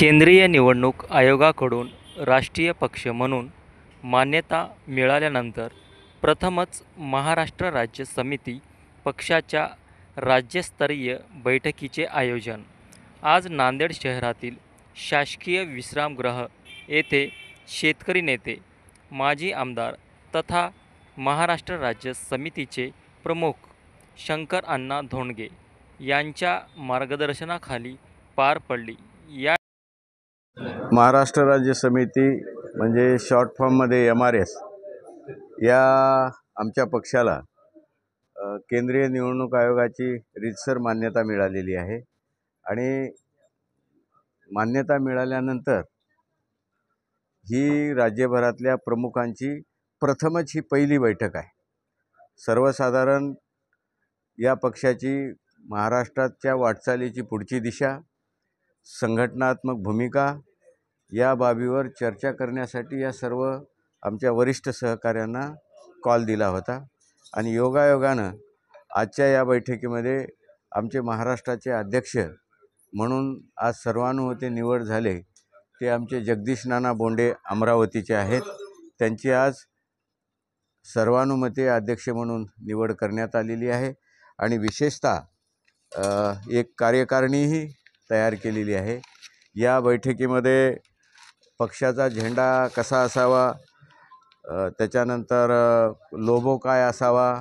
केंद्रीय निवडणूक आयोगाकडून राष्ट्रीय पक्ष म्हणून मान्यता मिळाल्यानंतर प्रथमच महाराष्ट्र राज्य समिती पक्षाच्या राज्यस्तरीय बैठकीचे आयोजन आज नांदेड शहरातील शासकीय विश्रामगृह येथे शेतकरी नेते, माजी आमदार तथा महाराष्ट्र राज्य समितीचे प्रमुख शंकर अण्णा धोंडगे यांच्या मार्गदर्शनाखाली पार पडली. या महाराष्ट्र राज्य समिती म्हणजे शॉर्ट फॉर्ममध्ये MRS या आमच्या पक्षाला केंद्रीय निवडणूक आयोगाची रीतसर मान्यता मिळालेली आहे आणि मान्यता मिळाल्यानंतर ही राज्यभरातल्या प्रमुखांची प्रथमच ही पहिली बैठक आहे. सर्वसाधारण या पक्षाची महाराष्ट्राच्या वाटचालीची पुढची दिशा, संघटनात्मक भूमिका या बाबीवर चर्चा करण्यासाठी या सर्व आमच्या वरिष्ठ सहकाऱ्यांना कॉल दिला होता आणि योगायोगानं आजच्या या बैठकीमध्ये आमचे महाराष्ट्राचे अध्यक्ष म्हणून आज सर्वानुमते निवड झाले ते आमचे जगदीश नाना बोंडे अमरावतीचे आहेत. त्यांची आज सर्वानुमते अध्यक्ष म्हणून निवड करण्यात आलेली आहे आणि विशेषतः एक कार्यकारिणीही तयार केलेली आहे. या बैठकीमध्ये पक्षाचा झेंडा कसा असावा, त्याच्यानंतर लोगो काय असावा,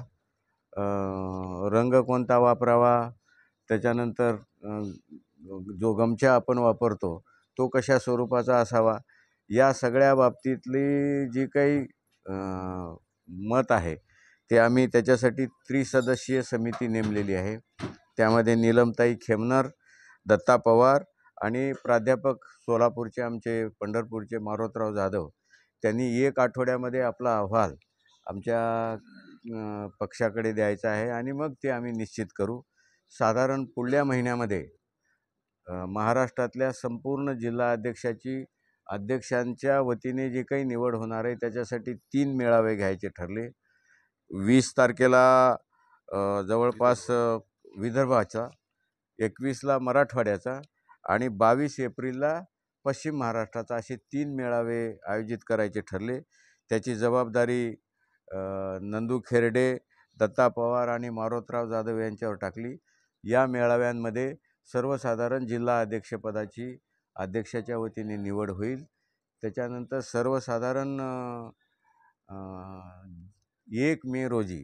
रंग कोणता वापरावा, त्याच्यानंतर जो गमछा आपण वापरतो तो कशा स्वरूपाचा असावा, या सगळ्या बाबतीतली जी काही मत आहे ते आम्ही त्याच्यासाठी त्रिसदस्यीय समिती नेमलेली आहे. त्यामध्ये नीलमताई खेमनर, दत्ता पवार आणि प्राध्यापक सोलापूरचे आमचे पंढरपूरचे मारोतराव जाधव त्यांनी 1 आठवड्यामध्ये आपला अहवाल आमच्या पक्षाकडे द्यायचा आहे आणि मग ते आम्ही निश्चित करू. साधारण पुढल्या महिन्यामध्ये महाराष्ट्रातल्या संपूर्ण जिल्हा अध्यक्षांच्या वतीने जी काही निवड होणार आहे त्याच्यासाठी 3 मेळावे घ्यायचे ठरले. 20 तारखेला जवळपास विदर्भाचा, 21ला मराठवाड्याचा आणि 22 एप्रिलला पश्चिम महाराष्ट्राचा असे 3 मेळावे आयोजित करायचे ठरले. त्याची जबाबदारी नंदू खेरडे, दत्ता पवार आणि मारोतराव जाधव यांच्यावर टाकली. या मेळाव्यांमध्ये सर्वसाधारण जिल्हा अध्यक्षपदाची अध्यक्षाच्या वतीने निवड होईल. त्याच्यानंतर सर्वसाधारण 1 मे रोजी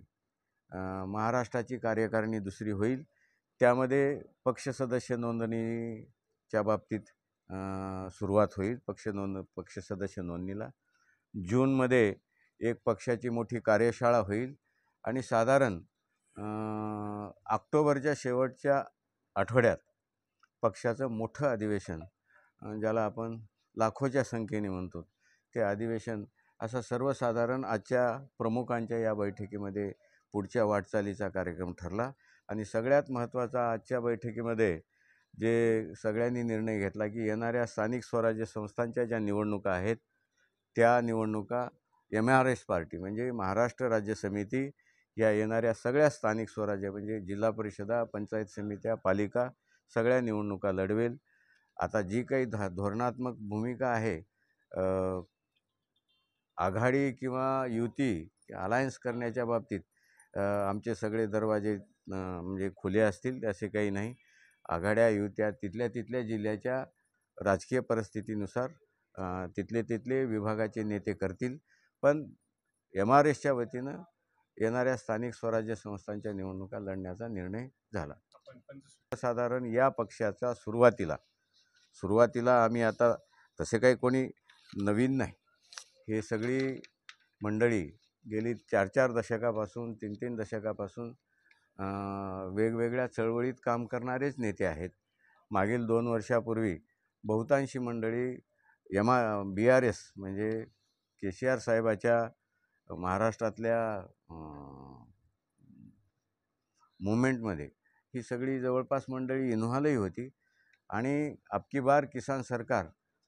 महाराष्ट्राची कार्यकारिणी दुसरी होईल. त्यामध्ये पक्ष सदस्य नोंदणीच्या बाबतीत सुरुवात होईल. पक्ष सदस्य नोंदणीला जूनमध्ये एक पक्षाची मोठी कार्यशाळा होईल आणि साधारण ऑक्टोबरच्या शेवटच्या आठवड्यात पक्षाचं मोठं अधिवेशन, ज्याला आपण लाखोच्या संख्येने म्हणतो, ते अधिवेशन असा सर्वसाधारण आजच्या प्रमुखांच्या या बैठकीमध्ये पुढच्या वाटचालीचा कार्यक्रम ठरला. आणि सगळ्यात महत्त्वाचा आजच्या बैठकीमध्ये जे सगळ्यांनी निर्णय घेतला की येणाऱ्या स्थानिक स्वराज्य संस्थांच्या ज्या निवडणुका आहेत त्या निवडणुका MRS पार्टी म्हणजे महाराष्ट्र राज्य समिती या येणाऱ्या सगळ्या स्थानिक स्वराज्य म्हणजे जिल्हा परिषदा, पंचायत समित्या, पालिका सगळ्या निवडणुका लढवेल. आता जी काही धोरणात्मक भूमिका आहे, आघाडी किंवा युती अलायन्स करण्याच्या बाबतीत आमचे सगळे दरवाजे म्हणजे खुले असतील असे काही नाही. आघाड्या युत्या तिथल्या जिल्ह्याच्या राजकीय परिस्थितीनुसार तिथले विभागाचे नेते करतील. पण MRSच्या वतीनं येणाऱ्या स्थानिक स्वराज्य संस्थांच्या निवडणुका लढण्याचा निर्णय झाला. साधारण या पक्षाचा सुरुवातीला आम्ही आता तसे काही कोणी नवीन नाही, हे सगळी मंडळी गेली 4 दशकापासून 3 दशकापासून वेगवेगळ्या चळवळीत काम करणारेच नेते आहेत. मागील 2 वर्षापूर्वी बहुतांशी मंडळी BRS म्हणजे KCR साहेबाच्या महाराष्ट्रातल्या मुवमेंटमध्ये ही सगळी जवळपास मंडळी इन्व्हॉल्वही होती. आणि अबकी बार किसान सरकार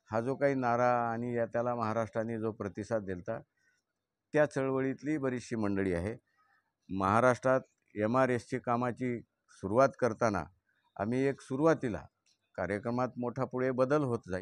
हा जो काही नारा आणि त्याला महाराष्ट्राने जो प्रतिसाद दिला त्या चळवळीतली बरीचशी मंडळी आहे. महाराष्ट्रात MRSची कामाची सुरुवात करताना आम्ही एक सुरुवातीला कार्यक्रमात मोठा पुढे बदल होत जाईल.